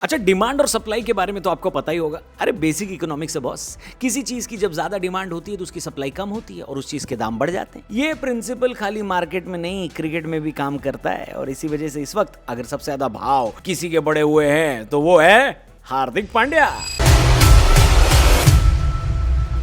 अच्छा, डिमांड और सप्लाई के बारे में तो आपको पता ही होगा। अरे बेसिक इकोनॉमिक्स है बॉस। किसी चीज की जब ज्यादा डिमांड होती है तो उसकी सप्लाई कम होती है और उस चीज के दाम बढ़ जाते हैं। ये प्रिंसिपल खाली मार्केट में नहीं, क्रिकेट में भी काम करता है। और इसी वजह से इस वक्त अगर सबसे ज्यादा भाव किसी के बड़े हुए हैं तो वो है हार्दिक पांड्या।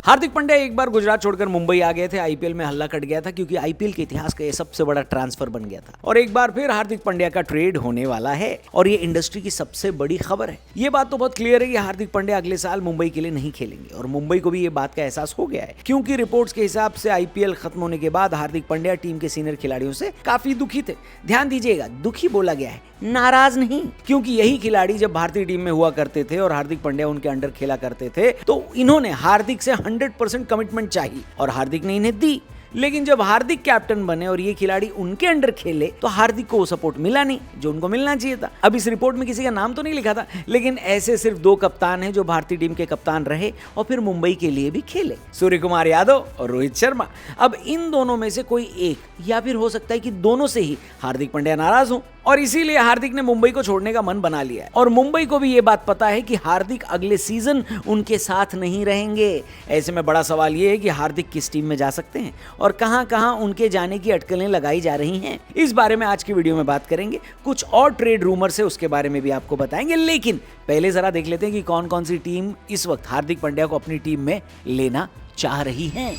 हार्दिक पांड्या एक बार गुजरात छोड़कर मुंबई आ गए थे। आईपीएल में हल्ला कट गया था क्योंकि आईपीएल के इतिहास का ये सबसे बड़ा ट्रांसफर बन गया था। और एक बार फिर हार्दिक पांड्या का ट्रेड होने वाला है और ये इंडस्ट्री की सबसे बड़ी खबर है। ये बात तो बहुत क्लियर है कि हार्दिक पांड्या अगले साल मुंबई के लिए नहीं खेलेंगे और मुंबई को भी ये बात का एहसास हो गया है क्योंकि रिपोर्ट्स के हिसाब से आईपीएल खत्म होने के बाद हार्दिक पांड्या टीम के सीनियर खिलाड़ियों से काफी दुखी थे। ध्यान दीजिएगा, दुखी बोला गया है, नाराज नहीं, क्योंकि यही खिलाड़ी जब भारतीय टीम में हुआ करते थे और हार्दिक पांड्या उनके अंडर खेला करते थे तो इन्होंने हार्दिक से 100% कमिटमेंट चाहिए और हार्दिक ने इन्हें दी। लेकिन जब हार्दिक कैप्टन बने और ये खिलाड़ी उनके अंडर खेले तो हार्दिक को वो सपोर्ट मिला नहीं जो उनको मिलना चाहिए था। अब इस रिपोर्ट में किसी का नाम तो नहीं लिखा था, लेकिन ऐसे सिर्फ 2 कप्तान हैं जो भारतीय टीम के कप्तान रहे और फिर मुंबई के लिए भी खेले, सूर्य कुमार यादव और रोहित शर्मा। अब इन दोनों में से कोई एक या फिर हो सकता है कि दोनों से ही हार्दिक पांड्या नाराज हो और इसीलिए हार्दिक ने मुंबई को छोड़ने का मन बना लिया है। और मुंबई को भी ये बात पता है कि हार्दिक अगले सीजन उनके साथ नहीं रहेंगे। ऐसे में बड़ा सवाल ये है कि हार्दिक किस टीम में जा सकते हैं और कहां-कहां उनके जाने की अटकलें लगाई जा रही हैं। इस बारे में आज की वीडियो में बात करेंगे। कुछ और ट्रेड रूमर्स है उसके बारे में भी आपको बताएंगे, लेकिन पहले जरा देख लेते हैं कि कौन कौन सी टीम इस वक्त हार्दिक पांड्या को अपनी टीम में लेना चाह रही है।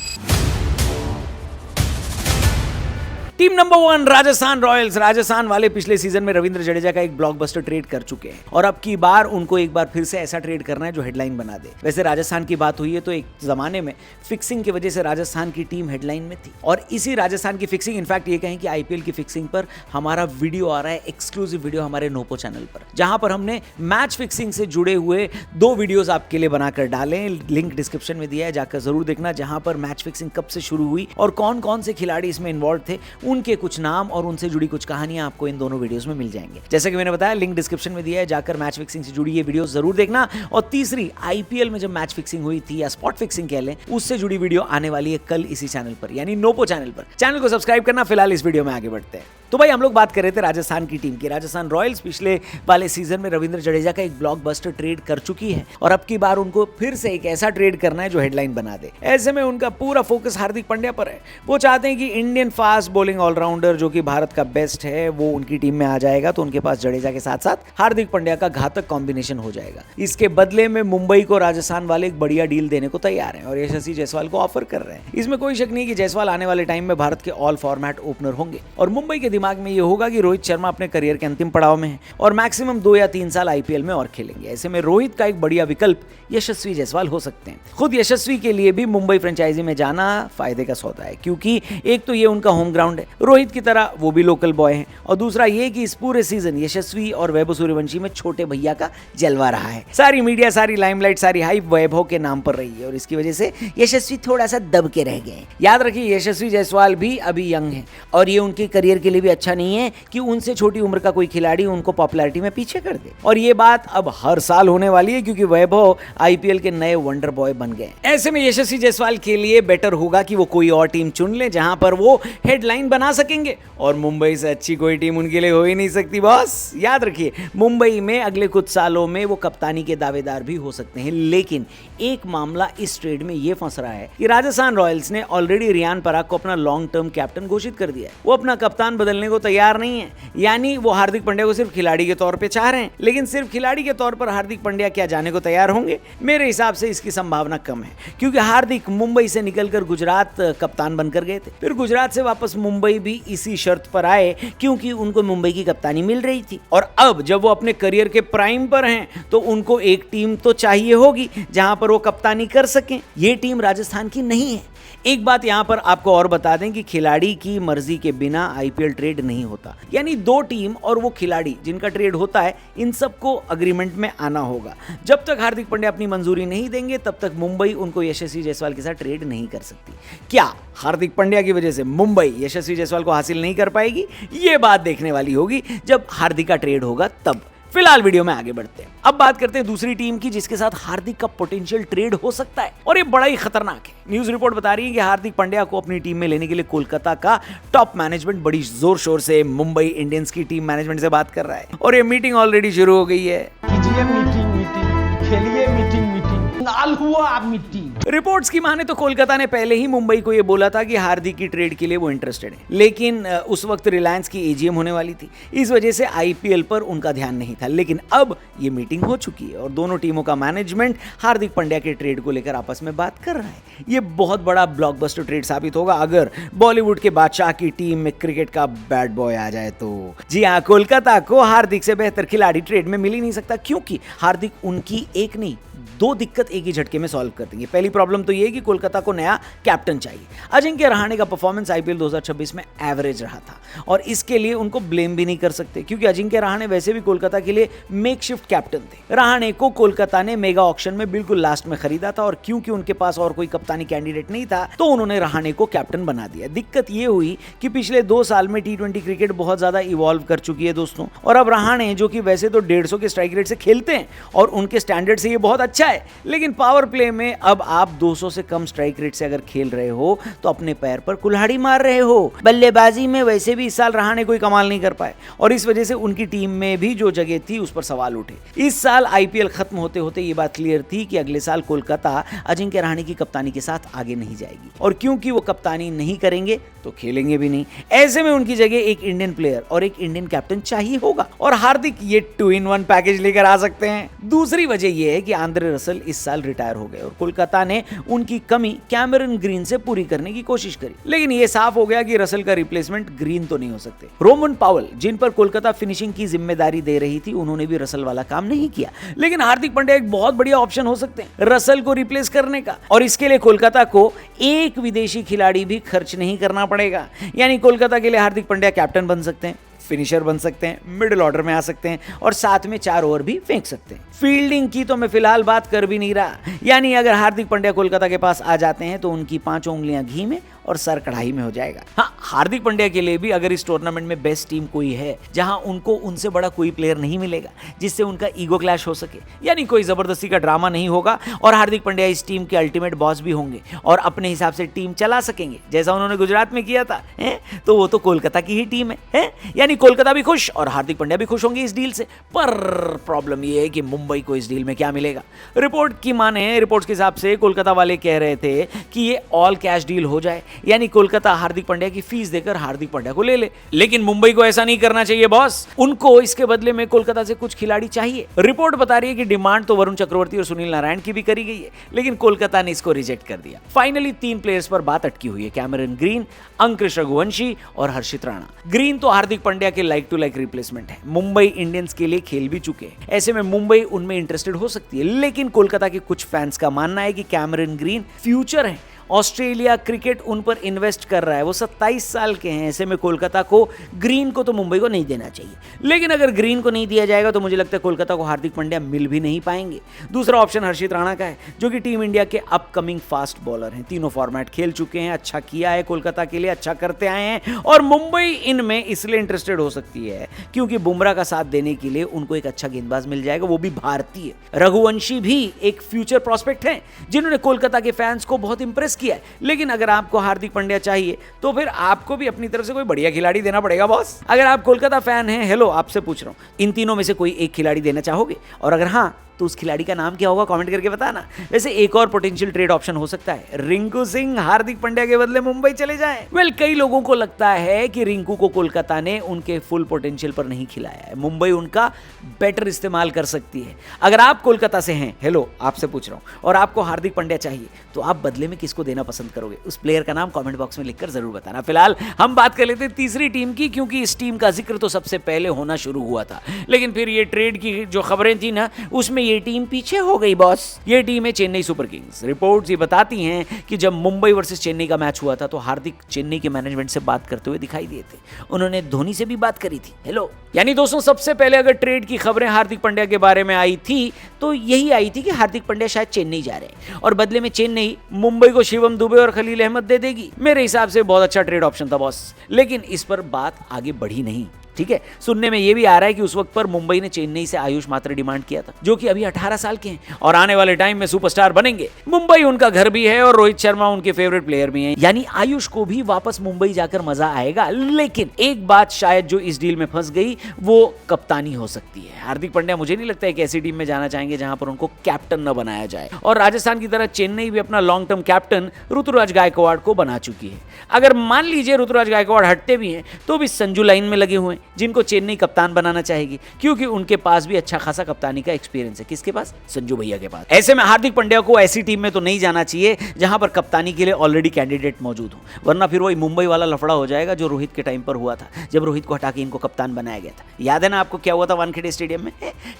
Team number 1 Rajasthan Royals. Rajasthan वाले पिछले सीजन में रविंद्र जडेजा का एक ब्लॉकबस्टर ट्रेड कर चुके हैं और अब की बार उनको एक बार फिर से ऐसा ट्रेड करना है जो हेडलाइन बना दे। वैसे राजस्थान की बात हुई है तो एक जमाने में फिक्सिंग की वजह से राजस्थान की टीम हेडलाइन में थी और इसी राजस्थान की फिक्सिंग, इनफैक्ट ये कहें कि आईपीएल की फिक्सिंग पर हमारा वीडियो आ रहा है, एक्सक्लूसिव वीडियो हमारे नोपो चैनल पर, जहां पर हमने मैच फिक्सिंग से जुड़े हुए 2 वीडियोस आपके लिए बनाकर डाले। लिंक डिस्क्रिप्शन में दिया है, जाकर जरूर देखना, जहां पर मैच फिक्सिंग कब से शुरू हुई और कौन कौन से खिलाड़ी इसमें इन्वॉल्व थे, उनके कुछ नाम और उनसे जुड़ी कुछ कहानियां आपको इन दोनों वीडियोस में मिल जाएंगे। जैसे कि मैंने बताया, लिंक डिस्क्रिप्शन में दिया है, जाकर मैच फिक्सिंग से जुड़ी ये वीडियोस जरूर देखना। और तीसरी, आईपीएल में जब मैच फिक्सिंग हुई थी या स्पॉट फिक्सिंग कह लें, उससे जुड़ी वीडियो आने वाली है कल इसी चैनल पर, यानी नोपो चैनल पर। चैनल को सब्सक्राइब करना। फिलहाल इस वीडियो में आगे बढ़ते हैं। तो भाई हम लोग बात कर रहे थे राजस्थान की टीम की। राजस्थान रॉयल्स पिछले वाले सीजन में रविंद्र जडेजा का एक ब्लॉकबस्टर ट्रेड कर चुकी है और अब की बार उनको फिर से एक ऐसा ट्रेड करना है जो हेडलाइन बना दे। ऐसे में उनका पूरा फोकस हार्दिक पांड्या पर है। वो चाहते हैं कि इंडियन फास्ट बॉलिंग ऑलराउंडर जो कि भारत का बेस्ट है वो उनकी टीम में आ जाएगा तो उनके पास जडेजा के साथ साथ हार्दिक पांड्या का घातक कॉम्बिनेशन हो जाएगा। इसके बदले में मुंबई को राजस्थान वाले एक बढ़िया डील देने को तैयार हैं और यशस्वी जायसवाल को ऑफर कर रहे हैं। इसमें कोई शक नहीं कि जायसवाल आने वाले टाइम में भारत के ऑल फॉर्मेट ओपनर होंगे और मुंबई के दिमाग में ये होगा कि रोहित शर्मा अपने करियर के अंतिम पड़ाव में है और मैक्सिमम 2 या 3 साल आईपीएल में और खेलेंगे। ऐसे में रोहित का एक बढ़िया विकल्प यशस्वी जायसवाल हो सकते हैं। खुद यशस्वी के लिए भी मुंबई फ्रेंचाइजी में जाना फायदे का सौदा है क्योंकि एक तो ये उनका होम ग्राउंड है, रोहित की तरह वो भी लोकल बॉय हैं, और दूसरा ये कि इस पूरे सीजन यशस्वी और वैभव सूर्यवंशी में छोटे भैया का जलवा रहा है। सारी मीडिया, सारी लाइमलाइट, सारी हाइप वैभव के नाम पर रही है और इसकी वजह से यशस्वी थोड़ा सा दब के रह गए। याद रखिए, यशस्वी जायसवाल भी अभी यंग है और ये उनके करियर के लिए भी अच्छा नहीं है कि उनसे छोटी उम्र का कोई खिलाड़ी उनको पॉपुलैरिटी में पीछे कर दे। और ये बात अब हर साल होने वाली है क्योंकि वैभव आईपीएल के नए वंडर बॉय बन गए। ऐसे में यशस्वी जायसवाल के लिए बेटर होगा कि वो कोई और टीम चुन ले जहां पर वो हेडलाइन बना सकेंगे और मुंबई से अच्छी कोई टीम उनके लिए हो ही नहीं सकती बॉस। याद रखिए, मुंबई में अगले कुछ सालों में वो कप्तानी के दावेदार भी हो सकते हैं, लेकिन एक मामला इस ट्रेड में ये फंस रहा है कि राजस्थान रॉयल्स ने ऑलरेडी रियान पराग को अपना लॉन्ग टर्म कैप्टन घोषित कर दिया है। वो अपना कप्तान बदलने को तैयार नहीं है, यानी वो हार्दिक पांड्या को सिर्फ खिलाड़ी के तौर पे चाह रहे हैं। लेकिन सिर्फ खिलाड़ी के तौर पर हार्दिक पांड्या क्या जाने को तैयार होंगे? मेरे हिसाब से इसकी संभावना कम है क्योंकि हार्दिक मुंबई से निकलकर गुजरात कप्तान बनकर गए थे, फिर गुजरात से वापस मुंबई भी इसी शर्त पर आए क्योंकि उनको मुंबई की कप्तानी मिल रही थी और अब जब वो अपने करियर के प्राइम पर हैं तो उनको एक टीम तो चाहिए होगी जहां पर वो कप्तानी कर सकें। ये टीम राजस्थान की नहीं है। एक बात यहां पर आपको और बता दें कि खिलाड़ी की मर्जी के बिना आईपीएल ट्रेड नहीं होता, यानी 2 टीम और वो खिलाड़ी जिनका ट्रेड होता है इन सबको अग्रीमेंट में आना होगा। जब तक हार्दिक पांड्या अपनी मंजूरी नहीं देंगे तब तक मुंबई उनको यशस्वी जायसवाल के साथ ट्रेड नहीं कर सकती। क्या हार्दिक पांड्या की वजह से मुंबई यशस्वी जायसवाल को हासिल नहीं कर पाएगी? ये बात देखने वाली होगी जब हार्दिक का ट्रेड होगा तब। फिलहाल वीडियो में आगे बढ़ते हैं। अब बात करते हैं दूसरी टीम की जिसके साथ हार्दिक का पोटेंशियल ट्रेड हो सकता है और ये बड़ा ही खतरनाक है। न्यूज रिपोर्ट बता रही है कि हार्दिक पांड्या को अपनी टीम में लेने के लिए कोलकाता का टॉप मैनेजमेंट बड़ी जोर शोर से मुंबई इंडियंस की टीम मैनेजमेंट से बात कर रहा है और ये मीटिंग ऑलरेडी शुरू हो गई है। कीजिए मीटिंग मीटिंग, खेलिए मीटिंग मीटिंग, नाल हुआ मीटिंग। रिपोर्ट्स की माने तो कोलकाता ने पहले ही मुंबई को यह बोला था कि हार्दिक की ट्रेड के लिए वो इंटरेस्टेड है, लेकिन उस वक्त रिलायंस की एजीएम होने वाली थी, इस वजह से आईपीएल पर उनका ध्यान नहीं था। लेकिन अब ये मीटिंग हो चुकी है और दोनों टीमों का मैनेजमेंट हार्दिक पांड्या के ट्रेड को लेकर आपस में बात कर रहा है। ये बहुत बड़ा ब्लॉकबस्टर ट्रेड साबित होगा अगर बॉलीवुड के बादशाह की टीम में क्रिकेट का बैड बॉय आ जाए तो। जी हाँ, कोलकाता को हार्दिक से बेहतर खिलाड़ी ट्रेड में मिल ही नहीं सकता, क्योंकि हार्दिक उनकी एक नहीं दो दिक्कत एक ही झटके में सॉल्व कर देंगे। पहली प्रॉब्लम तो ये है कि कोलकाता को नया कैप्टन चाहिए। अजिंक्य रहाणे का परफॉर्मेंस आईपीएल 2026 में एवरेज रहा था और इसके लिए उनको ब्लेम भी नहीं कर सकते, क्योंकि अजिंक्य रहाणे वैसे भी कोलकाता के लिए मेकशिफ्ट कैप्टन थे। रहाणे को कोलकाता ने मेगा ऑक्शन में बिल्कुल लास्ट में खरीदा था और क्योंकि उनके पास और कोई कप्तानी कैंडिडेट नहीं था तो उन्होंने रहाणे को कैप्टन बना दिया। दिक्कत ये हुई कि पिछले 2 साल में टी20 क्रिकेट बहुत ज्यादा इवॉल्व कर चुकी है दोस्तों, और अब रहाणे जो कि वैसे तो 150 के स्ट्राइक रेट से खेलते हैं और उनके स्टैंडर्ड से ये बहुत अच्छा है, लेकिन पावर प्ले में अब आप 200 से कम स्ट्राइक रेट से अगर खेल रहे हो तो अपने पैर पर कुल्हाड़ी मार रहे हो। बल्लेबाजी में वैसे भी इस साल रहाणे कोई कमाल नहीं कर पाए और इस वजह से उनकी टीम में भी जो जगह थी उस पर सवाल उठे। इस साल आईपीएल खत्म होते होते ये बात क्लियर थी कि अगले साल कोलकाता अजिंक्य रहाणे की कप्तानी के साथ आगे नहीं जाएगी, और क्योंकि वो कप्तानी नहीं करेंगे तो खेलेंगे भी नहीं। ऐसे में उनकी जगह एक इंडियन प्लेयर और एक इंडियन कैप्टन चाहिए होगा और हार्दिक ये 2-in-1 पैकेज लेकर आ सकते हैं। दूसरी वजह यह है कि आंद्रे रसल इस साल रिटायर हो गए और कोलकाता ने उनकी कमी कैमरन ग्रीन से पूरी करने की कोशिश करी, लेकिन यह साफ हो गया कि रसल का रिप्लेसमेंट ग्रीन तो नहीं हो सकते। रोमन पावल, जिन पर कोलकाता फिनिशिंग की जिम्मेदारी दे रही थी, उन्होंने भी रसल वाला काम नहीं किया, लेकिन हार्दिक पांड्या एक बहुत बढ़िया ऑप्शन हो सकते हैं रसल को रिप्लेस करने का, और इसके लिए कोलकाता को एक विदेशी खिलाड़ी भी खर्च नहीं करना पड़ेगा। यानी कोलकाता के लिए हार्दिक पांड्या कैप्टन बन सकते हैं, फिनिशर बन सकते हैं, मिडिल ऑर्डर में आ सकते हैं और साथ में 4 ओवर भी फेंक सकते हैं। फील्डिंग की तो मैं फिलहाल बात कर भी नहीं रहा, यानी अगर हार्दिक पांड्या कोलकाता के पास आ जाते हैं तो उनकी 5 उंगलियां घी में और सर कढ़ाई में हो जाएगा। हाँ, हार्दिक पांड्या के लिए भी अगर इस टूर्नामेंट में बेस्ट टीम कोई है जहां उनको उनसे बड़ा कोई प्लेयर नहीं मिलेगा जिससे उनका ईगो क्लैश हो सके, यानी कोई जबरदस्ती का ड्रामा नहीं होगा और हार्दिक पांड्या इस टीम के अल्टीमेट बॉस भी होंगे और अपने हिसाब से टीम चला सकेंगे जैसा उन्होंने गुजरात में किया था, तो वो तो कोलकाता की ही टीम है। यानी कोलकाता भी खुश और हार्दिक पांड्या भी खुश होंगे इस डील से। पर प्रॉब्लम ये है कि मुंबई को इस डील में क्या मिलेगा। रिपोर्ट्स के हिसाब से कोलकाता वाले कह रहे थे कि ये ऑल कैश डील हो जाए, यानी कोलकाता हार्दिक पांड्या की फीस देकर हार्दिक पांड्या को ले ले। लेकिन मुंबई को ऐसा नहीं करना चाहिए बॉस, उनको इसके बदले में कोलकाता से कुछ खिलाड़ी चाहिए। रिपोर्ट बता रही है कि डिमांड तो वरुण चक्रवर्ती और सुनील नारायण की भी करी गई है, लेकिन कोलकाता ने इसको रिजेक्ट कर दिया। फाइनली 3 प्लेयर्स पर बात अटकी हुई है, कैमरन ग्रीन, अंकुश रघुवंशी और हर्षित राणा। ग्रीन तो हार्दिक पांड्या के लाइक टू लाइक रिप्लेसमेंट है, मुंबई इंडियंस के लिए खेल भी चुके हैं, ऐसे में मुंबई उनमें इंटरेस्टेड हो सकती है। लेकिन कोलकाता के कुछ फैंस का मानना है कि कैमरन ग्रीन फ्यूचर है, ऑस्ट्रेलिया क्रिकेट उन पर इन्वेस्ट कर रहा है, वो 27 साल के हैं, ऐसे में कोलकाता को ग्रीन को तो मुंबई को नहीं देना चाहिए। लेकिन अगर ग्रीन को नहीं दिया जाएगा तो मुझे लगता है कोलकाता को हार्दिक पांड्या मिल भी नहीं पाएंगे। दूसरा ऑप्शन हर्षित राणा का है, जो कि टीम इंडिया के अपकमिंग फास्ट बॉलर हैं, तीनों फॉर्मेट खेल चुके हैं, अच्छा किया है कोलकाता के लिए, अच्छा करते आए हैं और मुंबई इनमें इसलिए इंटरेस्टेड हो सकती है क्योंकि बुमराह का साथ देने के लिए उनको एक अच्छा गेंदबाज मिल जाएगा, वो भी भारतीय। रघुवंशी भी एक फ्यूचर प्रॉस्पेक्ट हैं जिन्होंने कोलकाता के फैंस को बहुत इंप्रेस किया है। लेकिन अगर आपको हार्दिक पांड्या चाहिए तो फिर आपको भी अपनी तरफ से कोई बढ़िया खिलाड़ी देना पड़ेगा बॉस। अगर आप कोलकाता फैन हैं, हेलो, आपसे पूछ रहा हूं, इन तीनों में से कोई एक खिलाड़ी देना चाहोगे? और अगर हाँ तो उस खिलाड़ी का नाम क्या होगा, कमेंट करके बताना। वैसे एक और पोटेंशियल ट्रेड ऑप्शन हो सकता है, रिंकू सिंह हार्दिक पांड्या के बदले मुंबई चले जाएं। वेल, कई लोगों को लगता है कि रिंकू को कोलकाता ने उनके फुल पोटेंशियल पर नहीं खिलाया है, मुंबई उनका बेटर इस्तेमाल कर सकती है। अगर आप कोलकाता से हैं, हेलो, आपसे पूछ रहा हूं, और आपको हार्दिक पांड्या चाहिए तो आप बदले में किसको देना पसंद करोगे? उस प्लेयर का नाम कमेंट बॉक्स में लिखकर जरूर बताना। फिलहाल हम बात कर लेते हैं तीसरी टीम की, क्योंकि इस टीम का जिक्र तो सबसे पहले होना शुरू हुआ था, लेकिन फिर ये ट्रेड की जो खबरें थी ना, उसमें ये टीम पीछे हो गई बॉस। ये टीम है चेन्नई सुपर किंग्स। रिपोर्ट्स ये बताती हैं कि जब मुंबई वर्सेस चेन्नई का मैच हुआ था तो हार्दिक चेन्नई के मैनेजमेंट से बात करते हुए दिखाई दिए थे, उन्होंने धोनी से भी बात करी थी। हेलो, यानी दोस्तों सबसे पहले अगर ट्रेड की खबरें हार्दिक पांड्या के बारे में आई थी तो यही आई थी कि हार्दिक पांड्या शायद चेन्नई जा रहे हैं और बदले में चेन्नई मुंबई को शिवम दुबे और खलील अहमद दे देगी। मेरे हिसाब से बहुत अच्छा ट्रेड ऑप्शन था बॉस, लेकिन इस पर बात आगे बढ़ी नहीं। ठीक है, सुनने में ये भी आ रहा है कि उस वक्त पर मुंबई ने चेन्नई से आयुष मात्र डिमांड किया था, जो कि अभी 18 साल के हैं और आने वाले टाइम में सुपरस्टार बनेंगे। मुंबई उनका घर भी है और रोहित शर्मा उनके फेवरेट प्लेयर भी हैं, यानी आयुष को भी वापस मुंबई जाकर मजा आएगा। लेकिन एक बात शायद जो इस डील में फंस गई वो कप्तानी हो सकती है। हार्दिक पांड्या मुझे नहीं लगता है कि ऐसी टीम में जाना चाहेंगे जहां पर उनको कैप्टन न बनाया जाए, और राजस्थान की तरह चेन्नई भी अपना long term captain Ruturaj Gaikwad को बना चुकी है। अगर मान लीजिए ऋतुराज गायकवाड़ हटते भी हैं तो भी संजू लाइन में लगे हुए हैं, जिनको चेन्नई कप्तान बनाना चाहेगी, क्योंकि उनके पास भी अच्छा खासा कप्तानी का एक्सपीरियंस है। किसके पास? संजू भैया के पास। ऐसे में हार्दिक पांड्या को ऐसी टीम में तो नहीं जाना चाहिए जहां पर कप्तानी के लिए ऑलरेडी कैंडिडेट मौजूद हो, वरना फिर वही मुंबई वाला लफड़ा हो जाएगा जो रोहित के टाइम पर हुआ था, जब रोहित को हटा के इनको कप्तान बनाया गया था। याद है ना आपको क्या हुआ था वानखेड़े स्टेडियम में?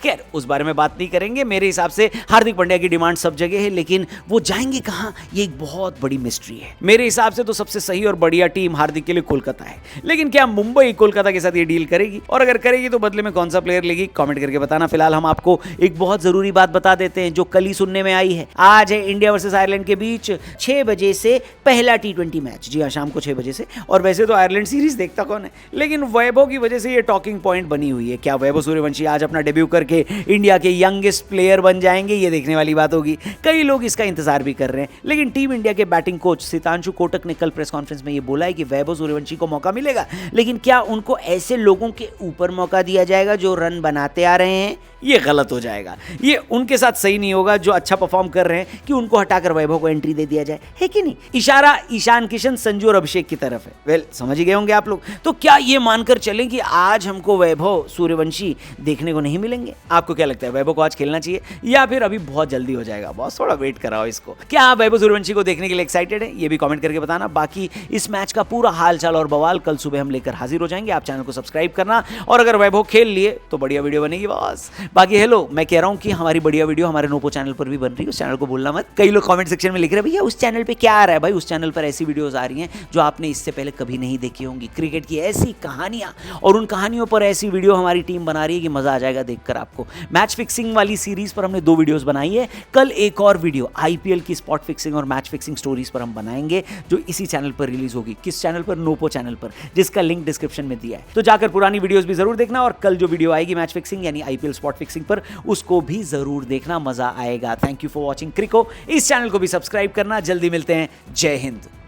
खैर, उस बारे में बात नहीं करेंगे। मेरे हिसाब से हार्दिक पांड्या की डिमांड सब जगह है, लेकिन वो जाएंगे कहां, ये एक बहुत बड़ी मिस्ट्री है। मेरे हिसाब से तो सबसे सही और बढ़िया टीम हार्दिक के लिए कोलकाता है, लेकिन क्या मुंबई कोलकाता के साथ ये डील करेगी, और अगर करेगी तो बदले में कौन सा प्लेयर लेगी, कमेंट करके बताना। फिलहाल हम आपको एक बहुत जरूरी बात बता देते हैं जो कल ही सुनने में आई है। आज है इंडिया वर्सेस आयरलैंड के बीच 6 बजे से पहला T20 मैच। जी हाँ, शाम को 6 बजे से। और वैसे तो आयरलैंड सीरीज देखता कौन है, लेकिन वैभव की वजह से ये टॉकिंग पॉइंट बनी हुई है। क्या वैभव सूर्यवंशी आज अपना डेब्यू करके इंडिया के यंगेस्ट प्लेयर बन जाएंगे? ये देखने वाली बात होगी। कई लोग इसका इंतजार भी कर रहे हैं, लेकिन टीम इंडिया के बैटिंग कोच सितांशु कोटक ने कल प्रेस कॉन्फ्रेंस में ये बोला है कि वैभव सूर्यवंशी को मौका मिलेगा, लेकिन क्या उनको ऐसे लोगों के ऊपर मौका दिया जाएगा जो रन बनाते आ रहे हैं? ये गलत हो जाएगा, ये उनके साथ सही नहीं होगा जो अच्छा परफॉर्म कर रहे हैं कि उनको हटाकर वैभव को एंट्री दे दिया जाए, है कि नहीं? इशारा ईशान किशन, संजू और अभिषेक की तरफ है। वेल, समझ ही गए होंगे आप लोग। तो क्या ये मानकर चलें कि आज हमको वैभव सूर्यवंशी देखने को नहीं मिलेंगे? आपको क्या लगता है, वैभव को आज खेलना चाहिए या फिर अभी बहुत जल्दी हो जाएगा? बॉस थोड़ा वेट कराओ इसको। क्या आप वैभव सूर्यवंशी को देखने के लिए एक्साइटेड है? ये भी कमेंट करके बताना। बाकी इस मैच का पूरा हाल चाल और बवाल कल सुबह हम लेकर हाजिर हो जाएंगे। आप चैनल को सब्सक्राइब करना, और अगर वैभव खेल लिए तो बढ़िया वीडियो बनेगी बॉस। बाकी हेलो, मैं कह रहा हूं कि हमारी बढ़िया वीडियो हमारे नोपो चैनल पर भी बन रही है, उस चैनल को भूलना मत। कई लोग कमेंट सेक्शन में लिख रहे हैं भैया उस चैनल पे क्या आ रहा है? भाई, उस चैनल पर ऐसी वीडियोस आ रही हैं जो आपने इससे पहले कभी नहीं देखी होंगी। क्रिकेट की ऐसी कहानियां, और उन कहानियों पर ऐसी वीडियो हमारी टीम बना रही है कि मजा आ जाएगा देखकर आपको। मैच फिक्सिंग वाली सीरीज पर हमने 2 वीडियोस बनाई है। कल एक और वीडियो आईपीएल की स्पॉट फिक्सिंग और मैच फिक्सिंग स्टोरीज पर हम बनाएंगे, जो इसी चैनल पर रिलीज होगी। किस चैनल पर? नोपो चैनल पर, जिसका लिंक डिस्क्रिप्शन में दिया है। तो जाकर पुरानी वीडियोस भी जरूर देखना, और कल जो वीडियो आएगी मैच फिक्सिंग यानी आईपीएल स्पॉट फिक्सिंग पर, उसको भी जरूर देखना, मजा आएगा। Thank you for watching crico. इस चैनल को भी सब्सक्राइब करना। जल्दी मिलते हैं। जय हिंद।